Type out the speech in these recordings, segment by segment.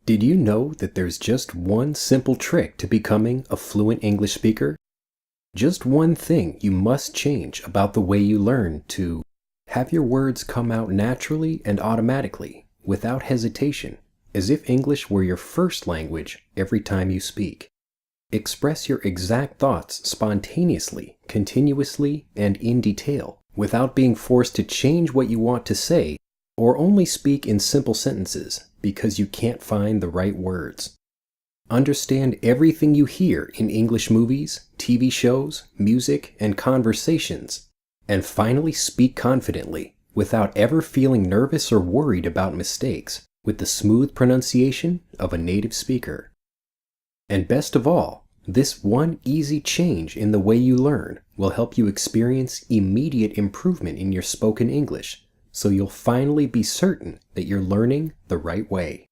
Did you know that there's just one simple trick to becoming a fluent English speaker? Just one thing you must change about the way you learn to have your words come out naturally and automatically, without hesitation, as if English were your first language every time you speak. Express your exact thoughts spontaneously, continuously, and in detail, without being forced to change what you want to say, or only speak in simple sentences because you can't find the right words. Understand everything you hear in English movies, TV shows, music, and conversations, and finally speak confidently, without ever feeling nervous or worried about mistakes, with the smooth pronunciation of a native speaker. And best of all, this one easy change in the way you learn will help you experience immediate improvement in your spoken English, so you'll finally be certain that you're learning the right way.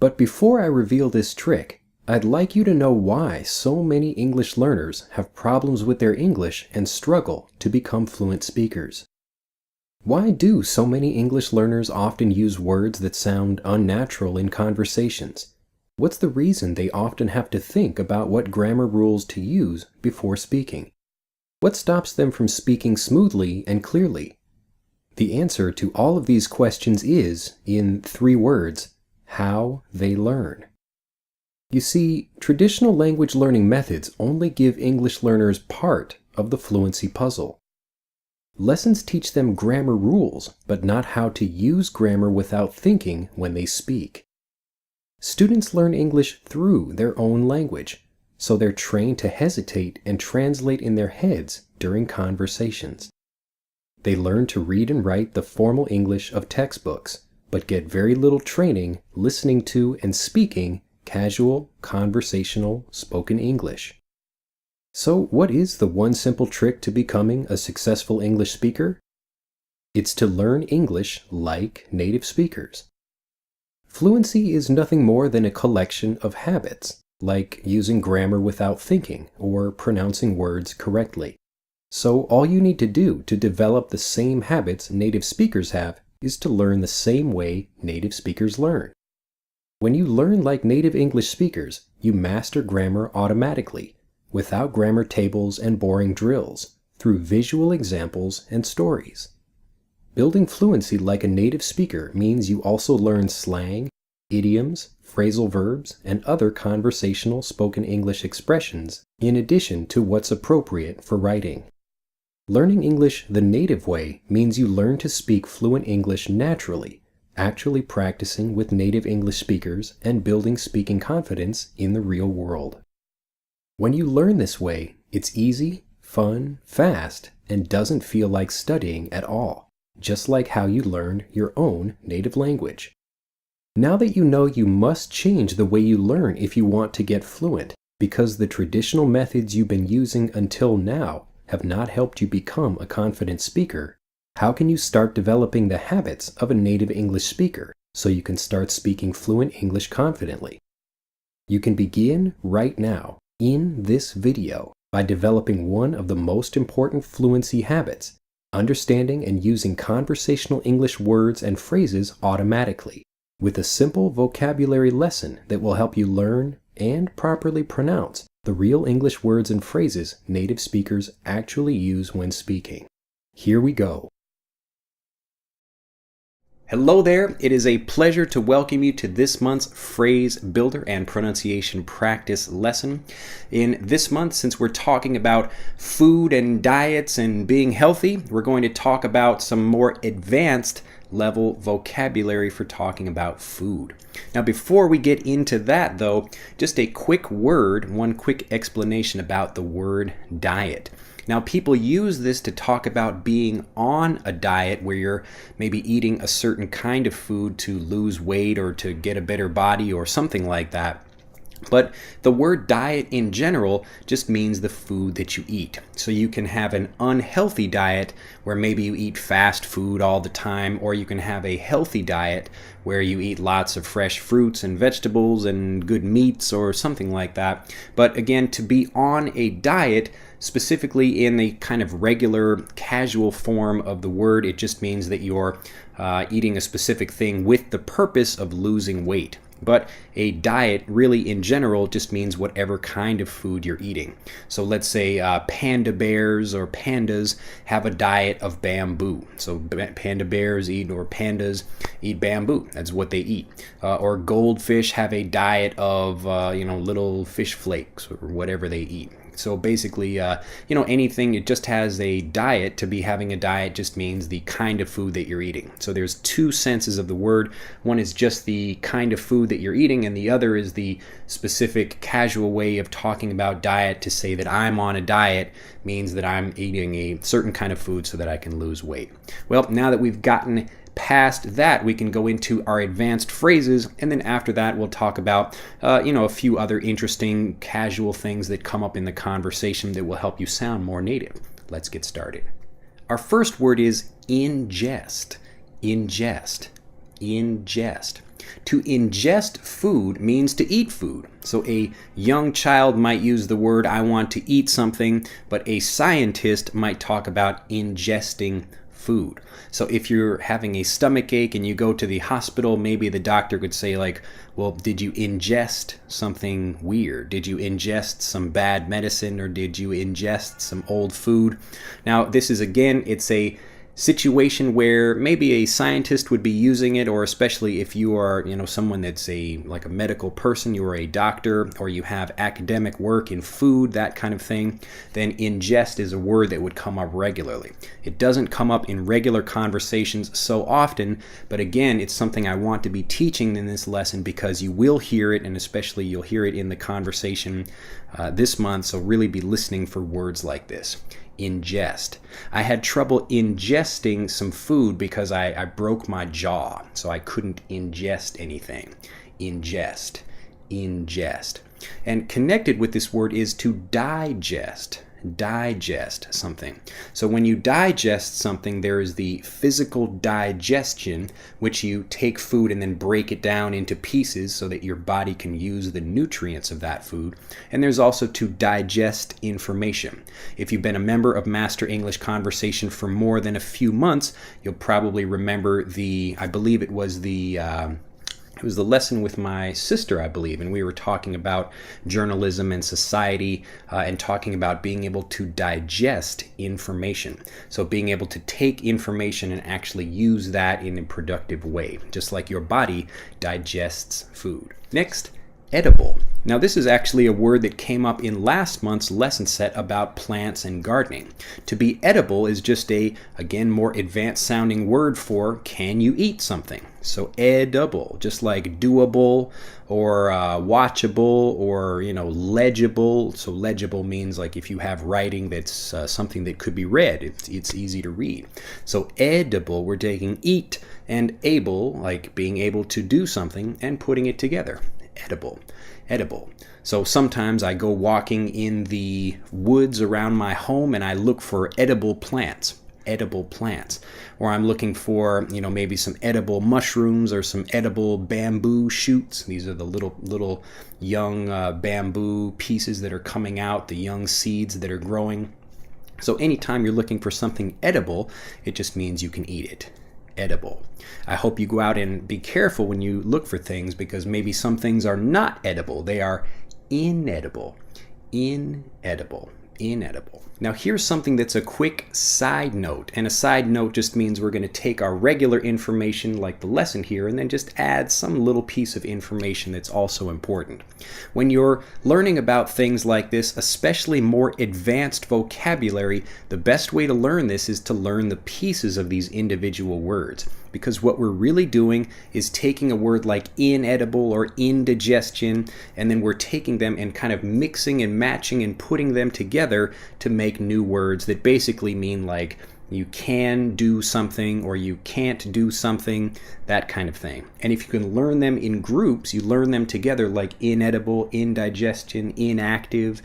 But before I reveal this trick, I'd like you to know why so many English learners have problems with their English and struggle to become fluent speakers. Why do so many English learners often use words that sound unnatural in conversations? What's the reason they often have to think about what grammar rules to use before speaking? What stops them from speaking smoothly and clearly? The answer to all of these questions is, in 3 words, how they learn. You see, traditional language learning methods only give English learners part of the fluency puzzle. Lessons teach them grammar rules, but not how to use grammar without thinking when they speak. Students learn English through their own language, so they're trained to hesitate and translate in their heads during conversations. They learn to read and write the formal English of textbooks, but get very little training listening to and speaking casual, conversational, spoken English. So what is the one simple trick to becoming a successful English speaker? It's to learn English like native speakers. Fluency is nothing more than a collection of habits, like using grammar without thinking or pronouncing words correctly. So all you need to do to develop the same habits native speakers have is to learn the same way native speakers learn. When you learn like native English speakers, you master grammar automatically, without grammar tables and boring drills, through visual examples and stories. Building fluency like a native speaker means you also learn slang, idioms, phrasal verbs, and other conversational spoken English expressions in addition to what's appropriate for writing. Learning English the native way means you learn to speak fluent English naturally, actually practicing with native English speakers and building speaking confidence in the real world. When you learn this way, it's easy, fun, fast, and doesn't feel like studying at all, just like how you learned your own native language. Now that you know you must change the way you learn if you want to get fluent, because the traditional methods you've been using until now have not helped you become a confident speaker, how can you start developing the habits of a native English speaker so you can start speaking fluent English confidently? You can begin right now, in this video, by developing one of the most important fluency habits, understanding and using conversational English words and phrases automatically, with a simple vocabulary lesson that will help you learn and properly pronounce the real English words and phrases native speakers actually use when speaking. Here we go. Hello there, it is a pleasure to welcome you to this month's Phrase Builder and Pronunciation Practice lesson. In this month, since we're talking about food and diets and being healthy, we're going to talk about some more advanced level vocabulary for talking about food. Now before we get into that though, just a quick word, one quick explanation about the word diet. Now people use this to talk about being on a diet where you're maybe eating a certain kind of food to lose weight or to get a better body or something like that. But the word diet in general just means the food that you eat. So you can have an unhealthy diet where maybe you eat fast food all the time, or you can have a healthy diet where you eat lots of fresh fruits and vegetables and good meats or something like that. But again, to be on a diet, specifically in the kind of regular, casual form of the word, it just means that you're eating a specific thing with the purpose of losing weight. But a diet really in general just means whatever kind of food you're eating. So let's say panda bears or pandas have a diet of bamboo. So panda bears eat, or pandas eat bamboo. That's what they eat. Or goldfish have a diet of little fish flakes or whatever they eat. So basically, anything, it just has a diet. To be having a diet just means the kind of food that you're eating. So there's two senses of the word. One is just the kind of food that you're eating, and the other is the specific casual way of talking about diet. To say that I'm on a diet means that I'm eating a certain kind of food so that I can lose weight. Well, now that we've gotten past that, we can go into our advanced phrases, and then after that we'll talk about a few other interesting casual things that come up in the conversation that will help you sound more native. Let's get started. Our first word is ingest. Ingest. Ingest. To ingest food means to eat food. So a young child might use the word I want to eat something, but a scientist might talk about ingesting food. So if you're having a stomach ache and you go to the hospital, maybe the doctor could say like, well, did you ingest something weird? Did you ingest some bad medicine, or did you ingest some old food? Now, this is, again, it's a situation where maybe a scientist would be using it, or especially if you are, someone that's like a medical person, you are a doctor, or you have academic work in food, that kind of thing, then ingest is a word that would come up regularly. It doesn't come up in regular conversations so often, but again, it's something I want to be teaching in this lesson because you will hear it, and especially you'll hear it in the conversation this month, so really be listening for words like this. Ingest. I had trouble ingesting some food because I broke my jaw, so I couldn't ingest anything. Ingest. Ingest. And connected with this word is to digest. Digest something. So when you digest something, there is the physical digestion, which you take food and then break it down into pieces so that your body can use the nutrients of that food. And there's also to digest information. If you've been a member of Master English Conversation for more than a few months, you'll probably remember I believe it was the lesson with my sister, I believe, and we were talking about journalism and society and talking about being able to digest information. So being able to take information and actually use that in a productive way, just like your body digests food. Next, edible. Now this is actually a word that came up in last month's lesson set about plants and gardening. To be edible is just again, more advanced sounding word for can you eat something? So edible, just like doable or watchable or, legible. So legible means like if you have writing that's something that could be read, it's easy to read. So edible, we're taking eat and able, like being able to do something, and putting it together. Edible. Edible. So sometimes I go walking in the woods around my home and I look for edible plants. Edible plants. Or I'm looking for, maybe some edible mushrooms or some edible bamboo shoots. These are the little young bamboo pieces that are coming out, the young seeds that are growing. So anytime you're looking for something edible, it just means you can eat it. Edible. I hope you go out and be careful when you look for things, because maybe some things are not edible. They are inedible. Inedible. Inedible. Now here's something that's a quick side note, and a side note just means we're going to take our regular information like the lesson here and then just add some little piece of information that's also important. When you're learning about things like this, especially more advanced vocabulary, the best way to learn this is to learn the pieces of these individual words. Because what we're really doing is taking a word like inedible or indigestion, and then we're taking them and kind of mixing and matching and putting them together to make new words that basically mean like You can do something or you can't do something, that kind of thing. And if you can learn them in groups, you learn them together, like inedible, indigestion, inactive,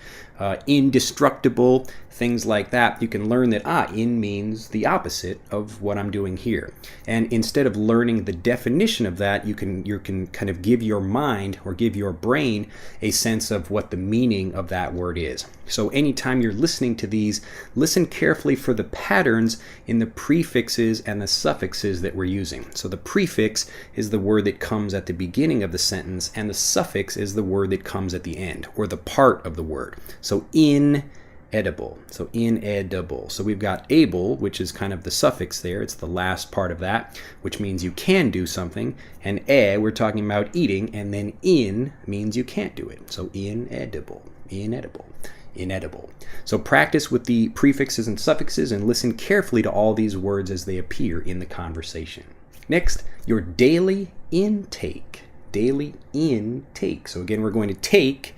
indestructible, things like that. You can learn that in means the opposite of what I'm doing here. And instead of learning the definition of that, you can kind of give your mind or give your brain a sense of what the meaning of that word is. So anytime you're listening to these, listen carefully for the patterns in the prefixes and the suffixes that we're using. So the prefix is the word that comes at the beginning of the sentence, and the suffix is the word that comes at the end, or the part of the word. So inedible. So inedible. So we've got able, which is kind of the suffix there. It's the last part of that, which means you can do something. And we're talking about eating, and then in means you can't do it. So inedible, inedible, inedible. So practice with the prefixes and suffixes and listen carefully to all these words as they appear in the conversation. Next, your daily intake. Daily intake. So again, we're going to take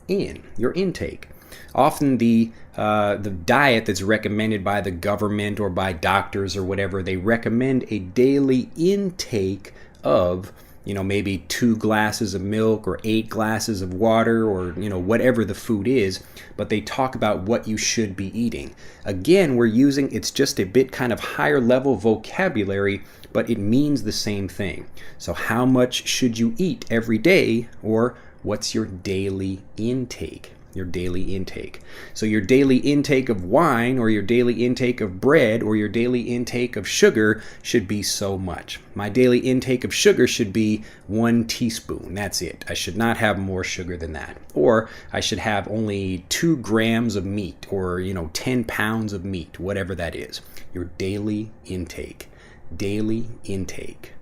in, your intake. Often the diet that's recommended by the government or by doctors or whatever, they recommend a daily intake of, maybe 2 glasses of milk or 8 glasses of water or, whatever the food is, but they talk about what you should be eating. Again, it's just a bit kind of higher level vocabulary, but it means the same thing. So how much should you eat every day, or what's your daily intake? Your daily intake. So your daily intake of wine or your daily intake of bread or your daily intake of sugar should be so much. My daily intake of sugar should be 1 teaspoon. That's it. I should not have more sugar than that. Or I should have only 2 grams of meat or, 10 pounds of meat, whatever that is. Your daily intake. Daily intake.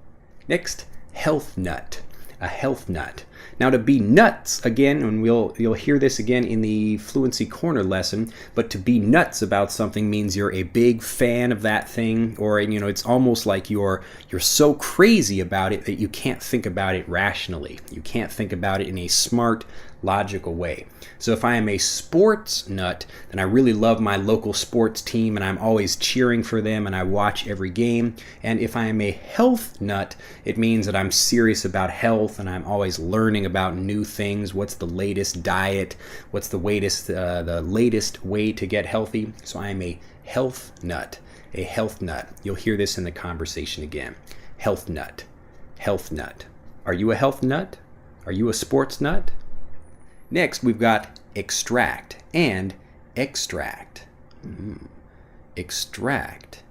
Next, health nut. A health nut. Now to be nuts, again, and you'll hear this again in the Fluency Corner lesson, but to be nuts about something means you're a big fan of that thing, or it's almost like you're so crazy about it that you can't think about it rationally. You can't think about it in a smart, logical way. So if I am a sports nut, then I really love my local sports team and I'm always cheering for them and I watch every game. And if I am a health nut, it means that I'm serious about health and I'm always learning about new things. What's the latest diet? What's the latest way to get healthy? So I am a health nut. A health nut. You'll hear this in the conversation again. Health nut. Health nut. Are you a health nut? Are you a sports nut? Next, we've got extract and extract. Extract.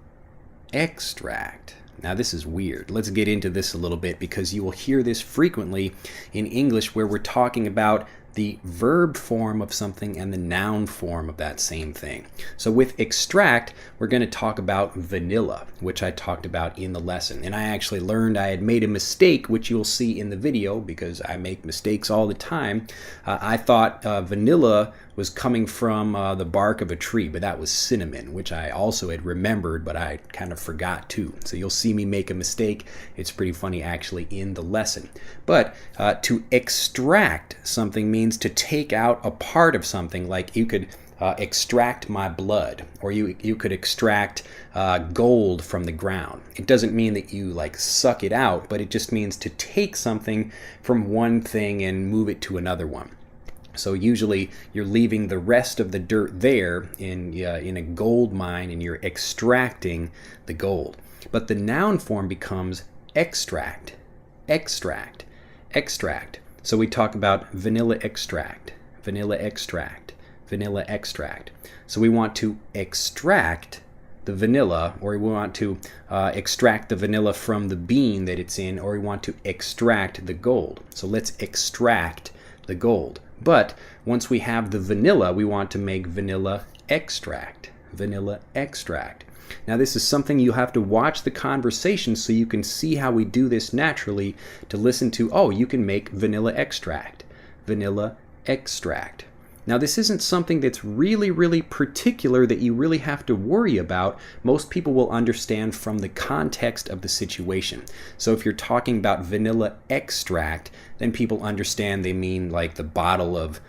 Extract. Now this is weird. Let's get into this a little bit because you will hear this frequently in English where we're talking about the verb form of something and the noun form of that same thing. So with extract, we're going to talk about vanilla, which I talked about in the lesson. And I actually learned I had made a mistake, which you'll see in the video because I make mistakes all the time. I thought vanilla was coming from the bark of a tree, but that was cinnamon, which I also had remembered, but I kind of forgot too. So you'll see me make a mistake. It's pretty funny actually in the lesson. But to extract something means to take out a part of something, like you could extract my blood, or you could extract gold from the ground. It doesn't mean that you like suck it out, but it just means to take something from one thing and move it to another one. So usually you're leaving the rest of the dirt there in a gold mine and you're extracting the gold. But the noun form becomes extract, extract, extract. So we talk about vanilla extract, vanilla extract, vanilla extract. So we want to extract the vanilla, or we want to extract the vanilla from the bean that it's in, or we want to extract the gold. So let's extract the gold. But once we have the vanilla, we want to make vanilla extract, vanilla extract. Now this is something you have to watch the conversation so you can see how we do this naturally to listen to, oh, you can make vanilla extract, vanilla extract. Now, this isn't something that's really particular that you really have to worry about. Most people will understand from the context of the situation. So if you're talking about vanilla extract, then people understand they mean like the bottle of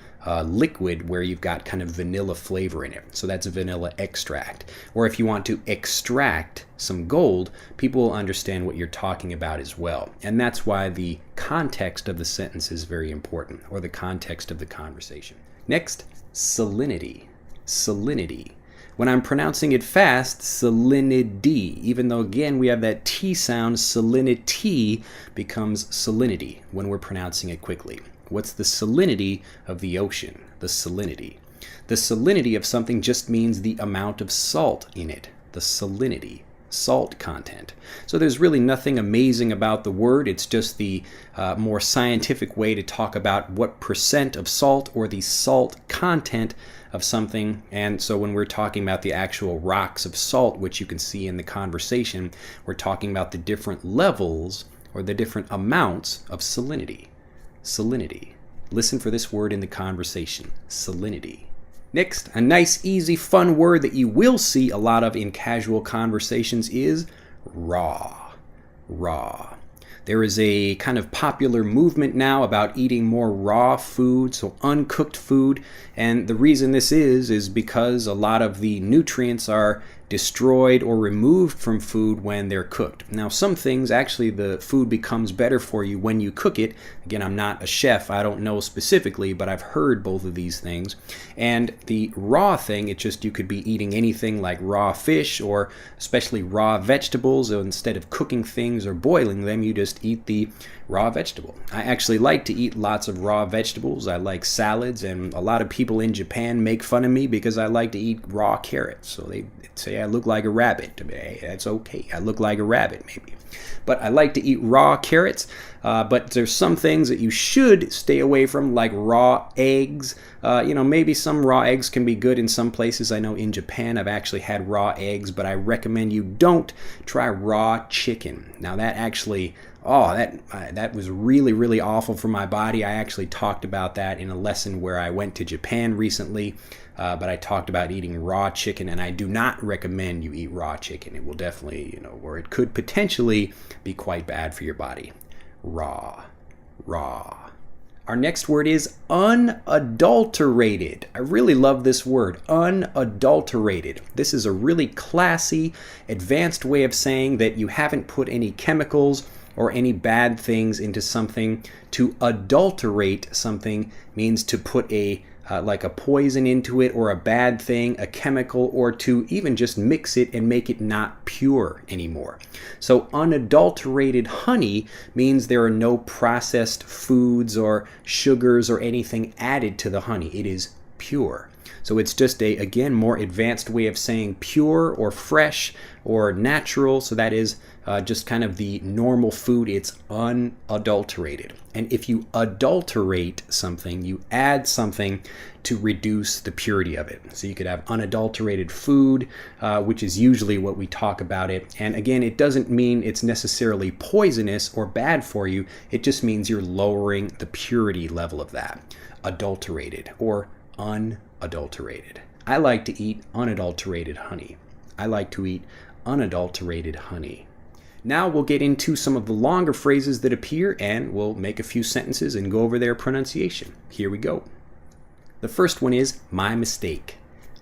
liquid where you've got kind of vanilla flavor in it. So that's a vanilla extract. Or if you want to extract some gold, people will understand what you're talking about as well. And that's why the context of the sentence is very important, or the context of the conversation. Next, salinity. Salinity. When I'm pronouncing it fast, salinity. Even though, again, we have that T sound, salinity becomes salinity when we're pronouncing it quickly. What's the salinity of the ocean? The salinity. The salinity of something just means the amount of salt in it. The salinity. Salt content. So there's really nothing amazing about the word. It's just the more scientific way to talk about what percent of salt or the salt content of something. And so when we're talking about the actual rocks of salt, which you can see in the conversation, we're talking about the different levels or the different amounts of salinity. Salinity. Listen for this word in the conversation. Salinity. Next, a nice, easy, fun word that you will see a lot of in casual conversations is raw. Raw. There is a kind of popular movement now about eating more raw food, so uncooked food. And the reason this is because a lot of the nutrients are destroyed or removed from food when they're cooked. Now, some things, actually, the food becomes better for you when you cook it. Again, I'm not a chef. I don't know specifically, but I've heard both of these things. And the raw thing, it's just you could be eating anything like raw fish or especially raw vegetables. So instead of cooking things or boiling them, you just eat the raw vegetable. I actually like to eat lots of raw vegetables. I like salads, and a lot of people in Japan make fun of me because I like to eat raw carrots. So they say I look like a rabbit. Hey, that's okay. I look like a rabbit, maybe. But I like to eat raw carrots. But there's some things that you should stay away from, like raw eggs. Maybe some raw eggs can be good in some places. I know in Japan I've actually had raw eggs, but I recommend you don't try raw chicken. Now that actually, that was really awful for my body. I actually talked about that in a lesson where I went to Japan recently. But I talked about eating raw chicken, and I do not recommend you eat raw chicken. It will definitely, or it could potentially be quite bad for your body. Raw. Our next word is unadulterated. I really love this word, unadulterated. This is a really classy, advanced way of saying that you haven't put any chemicals or any bad things into something. To adulterate something means to put like a poison into it, or a bad thing, a chemical, or to even just mix it and make it not pure anymore. So unadulterated honey means there are no processed foods or sugars or anything added to the honey. It is pure. So it's just a, again, more advanced way of saying pure or fresh or natural. So that is just kind of the normal food. It's unadulterated. And if you adulterate something, you add something to reduce the purity of it. So you could have unadulterated food, which is usually what we talk about it. And again, it doesn't mean it's necessarily poisonous or bad for you. It just means you're lowering the purity level of that. Adulterated or unadulterated. I like to eat unadulterated honey. I like to eat unadulterated honey. Now we'll get into some of the longer phrases that appear, and we'll make a few sentences and go over their pronunciation. Here we go. The first one is my mistake.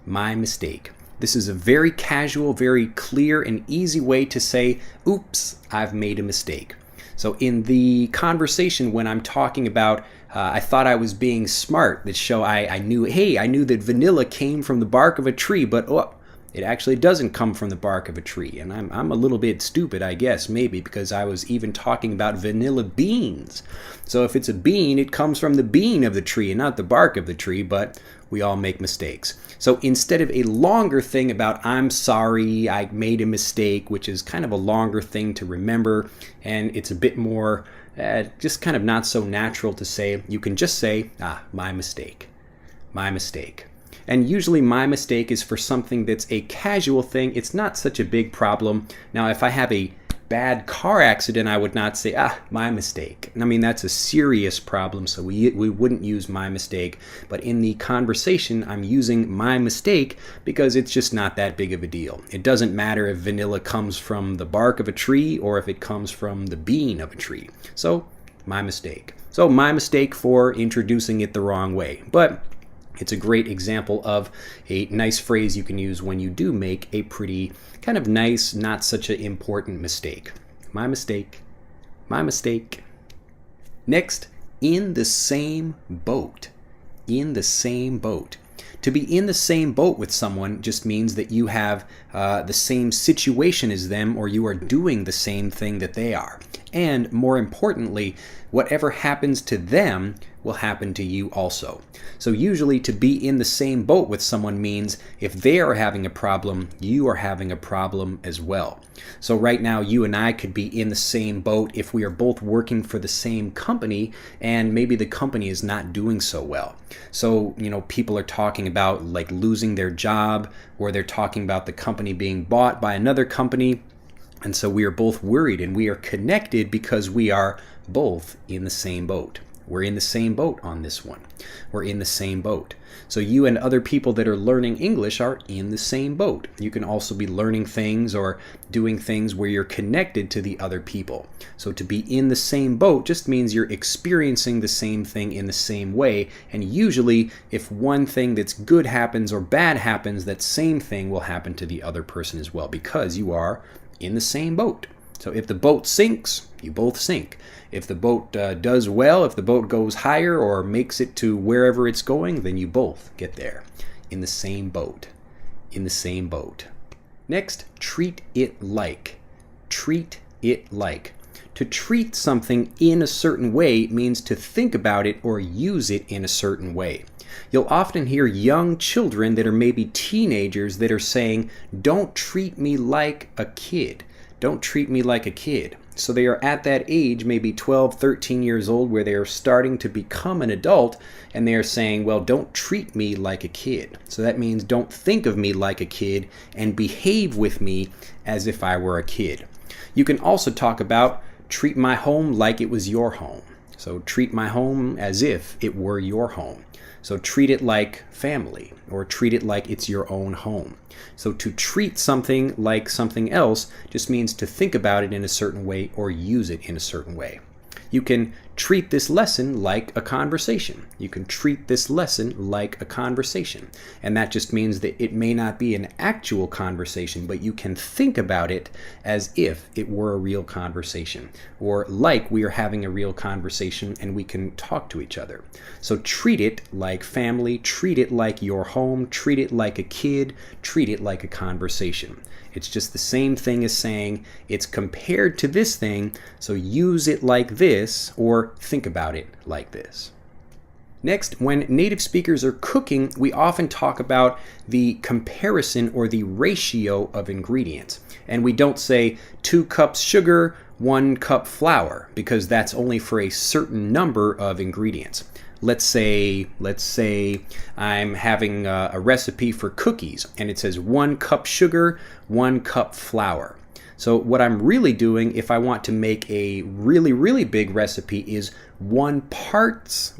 My mistake. This is a very casual, very clear and easy way to say, oops, I've made a mistake. So in the conversation when I'm talking about I thought I was being smart, that show I knew that vanilla came from the bark of a tree, but it actually doesn't come from the bark of a tree. And I'm a little bit stupid, I guess, maybe, because I was even talking about vanilla beans. So if it's a bean, it comes from the bean of the tree and not the bark of the tree, but we all make mistakes. So instead of a longer thing about I'm sorry, I made a mistake, which is kind of a longer thing to remember, and it's a bit more just kind of not so natural to say, you can just say, my mistake. My mistake. And usually my mistake is for something that's a casual thing. It's not such a big problem. Now, if I have a bad car accident, I would not say, my mistake. I mean, that's a serious problem, so we wouldn't use my mistake. But in the conversation, I'm using my mistake because it's just not that big of a deal. It doesn't matter if vanilla comes from the bark of a tree or if it comes from the bean of a tree. So, my mistake. So, my mistake for introducing it the wrong way. But it's a great example of a nice phrase you can use when you do make a pretty kind of nice, not such an important mistake. My mistake. My mistake. Next, in the same boat. In the same boat. To be in the same boat with someone just means that you have the same situation as them, or you are doing the same thing that they are. And more importantly, whatever happens to them will happen to you also. So usually to be in the same boat with someone means if they are having a problem, you are having a problem as well. So right now you and I could be in the same boat if we are both working for the same company and maybe the company is not doing so well. So, people are talking about like losing their job, or they're talking about the company being bought by another company. And so we are both worried, and we are connected because we are both in the same boat. We're in the same boat on this one. We're in the same boat. So you and other people that are learning English are in the same boat. You can also be learning things or doing things where you're connected to the other people. So to be in the same boat just means you're experiencing the same thing in the same way. And usually if one thing that's good happens or bad happens, that same thing will happen to the other person as well, because you are in the same boat. So if the boat sinks, you both sink. If the boat does well, if the boat goes higher or makes it to wherever it's going, then you both get there. In the same boat. In the same boat. Next, treat it like. Treat it like. To treat something in a certain way means to think about it or use it in a certain way. You'll often hear young children that are maybe teenagers that are saying, "Don't treat me like a kid. Don't treat me like a kid." So they are at that age, maybe 12, 13 years old, where they are starting to become an adult, and they are saying, well, don't treat me like a kid. So that means don't think of me like a kid and behave with me as if I were a kid. You can also talk about treat my home like it was your home. So treat my home as if it were your home. So treat it like family, or treat it like it's your own home. So to treat something like something else just means to think about it in a certain way or use it in a certain way. You can treat this lesson like a conversation. You can treat this lesson like a conversation. And that just means that it may not be an actual conversation, but you can think about it as if it were a real conversation, or like we are having a real conversation and we can talk to each other. So treat it like family, treat it like your home, treat it like a kid, treat it like a conversation. It's just the same thing as saying it's compared to this thing, so use it like this or think about it like this. Next, when native speakers are cooking, we often talk about the comparison or the ratio of ingredients. And we don't say 2 cups sugar, 1 cup flour, because that's only for a certain number of ingredients. Let's say I'm having a recipe for cookies and it says 1 cup sugar, 1 cup flour. So what I'm really doing if I want to make a really, really big recipe is 1 part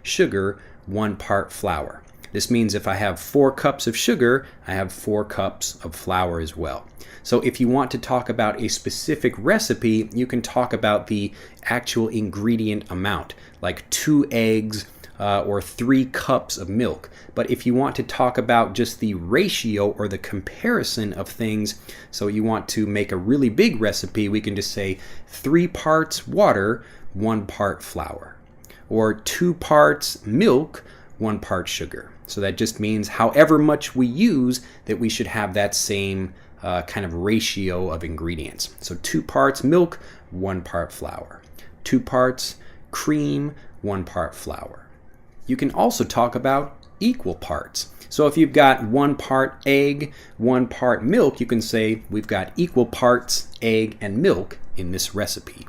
sugar, 1 part flour. This means if I have 4 cups of sugar, I have 4 cups of flour as well. So if you want to talk about a specific recipe, you can talk about the actual ingredient amount, like 2 eggs or 3 cups of milk. But if you want to talk about just the ratio or the comparison of things, so you want to make a really big recipe, we can just say 3 parts water, 1 part flour. Or 2 parts milk, 1 part sugar. So that just means however much we use, that we should have that same kind of ratio of ingredients. So 2 parts milk, 1 part flour. 2 parts cream, 1 part flour. You can also talk about equal parts. So if you've got 1 part egg, 1 part milk, you can say we've got equal parts egg and milk in this recipe.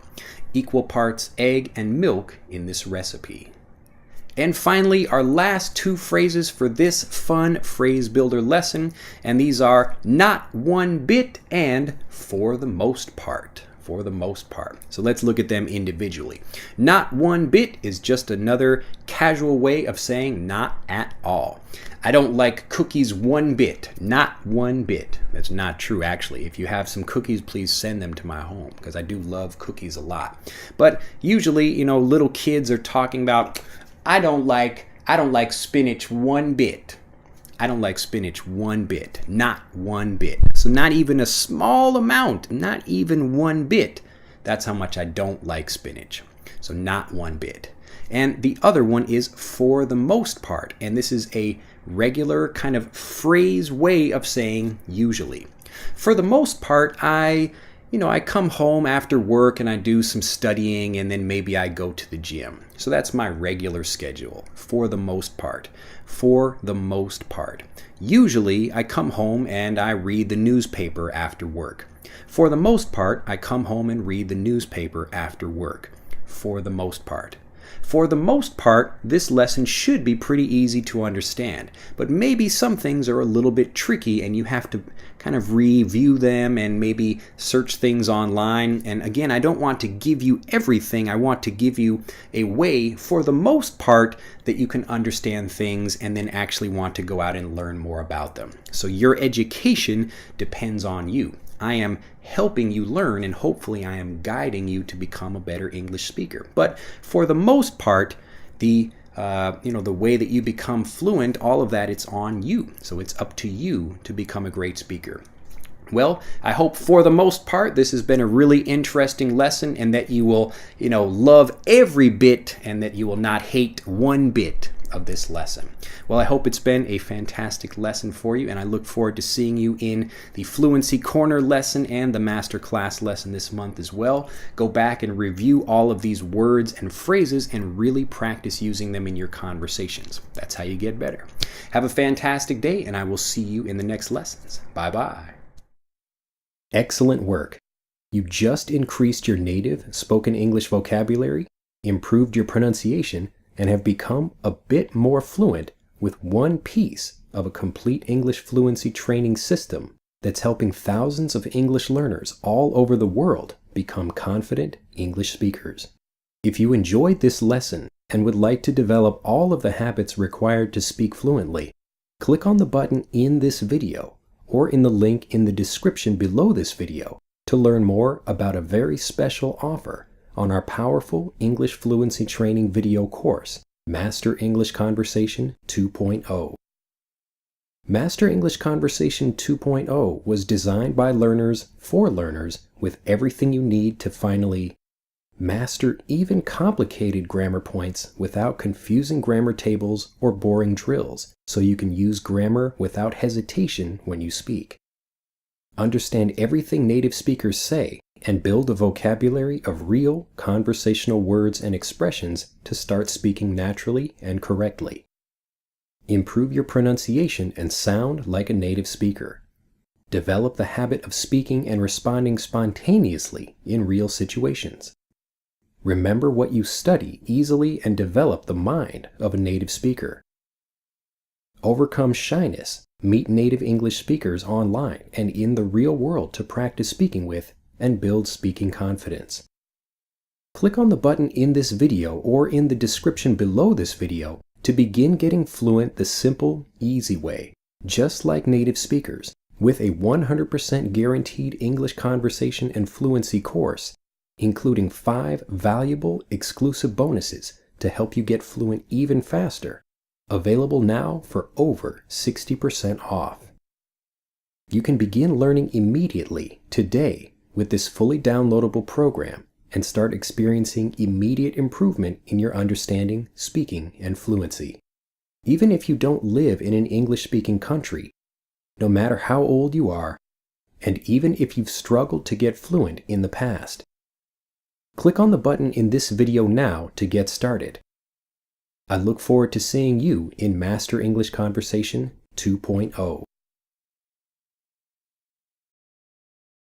Equal parts egg and milk in this recipe. And finally, our last two phrases for this fun phrase builder lesson, and these are not one bit and for the most part. For the most part. So let's look at them individually. Not one bit is just another casual way of saying not at all. I don't like cookies one bit. Not one bit. That's not true, actually. If you have some cookies, please send them to my home because I do love cookies a lot. But usually, little kids are talking about, I don't like spinach one bit. I don't like spinach one bit, not one bit. So not even a small amount, not even one bit. That's how much I don't like spinach. So not one bit. And the other one is for the most part. And this is a regular kind of phrase way of saying usually. For the most part, I come home after work and I do some studying and then maybe I go to the gym. So that's my regular schedule, for the most part. For the most part. Usually I come home and I read the newspaper after work. For the most part, I come home and read the newspaper after work. For the most part. For the most part, this lesson should be pretty easy to understand, but maybe some things are a little bit tricky and you have to kind of review them and maybe search things online. And again, I don't want to give you everything. I want to give you a way, for the most part, that you can understand things and then actually want to go out and learn more about them. So your education depends on you. I am helping you learn and hopefully I am guiding you to become a better English speaker. But for the most part, the way that you become fluent, all of that, it's on you. So it's up to you to become a great speaker. Well, I hope for the most part this has been a really interesting lesson and that you will, love every bit and that you will not hate one bit of this lesson. Well, I hope it's been a fantastic lesson for you and I look forward to seeing you in the Fluency Corner lesson and the Masterclass lesson this month as well. Go back and review all of these words and phrases and really practice using them in your conversations. That's how you get better. Have a fantastic day and I will see you in the next lessons. Bye-bye. Excellent work. You just increased your native spoken English vocabulary, improved your pronunciation, and have become a bit more fluent with one piece of a complete English fluency training system that's helping thousands of English learners all over the world become confident English speakers. If you enjoyed this lesson and would like to develop all of the habits required to speak fluently, click on the button in this video or in the link in the description below this video to learn more about a very special offer on our powerful English fluency training video course, Master English Conversation 2.0. Master English Conversation 2.0 was designed by learners for learners with everything you need to finally master even complicated grammar points without confusing grammar tables or boring drills, so you can use grammar without hesitation when you speak. Understand everything native speakers say and build a vocabulary of real conversational words and expressions to start speaking naturally and correctly. Improve your pronunciation and sound like a native speaker. Develop the habit of speaking and responding spontaneously in real situations. Remember what you study easily and develop the mind of a native speaker. Overcome shyness, meet native English speakers online and in the real world to practice speaking with and build speaking confidence. Click on the button in this video or in the description below this video to begin getting fluent the simple, easy way, just like native speakers, with a 100% guaranteed English conversation and fluency course, including 5 valuable exclusive bonuses to help you get fluent even faster, available now for over 60% off. You can begin learning immediately, today, with this fully downloadable program and start experiencing immediate improvement in your understanding, speaking, and fluency. Even if you don't live in an English-speaking country, no matter how old you are, and even if you've struggled to get fluent in the past. Click on the button in this video now to get started. I look forward to seeing you in Master English Conversation 2.0.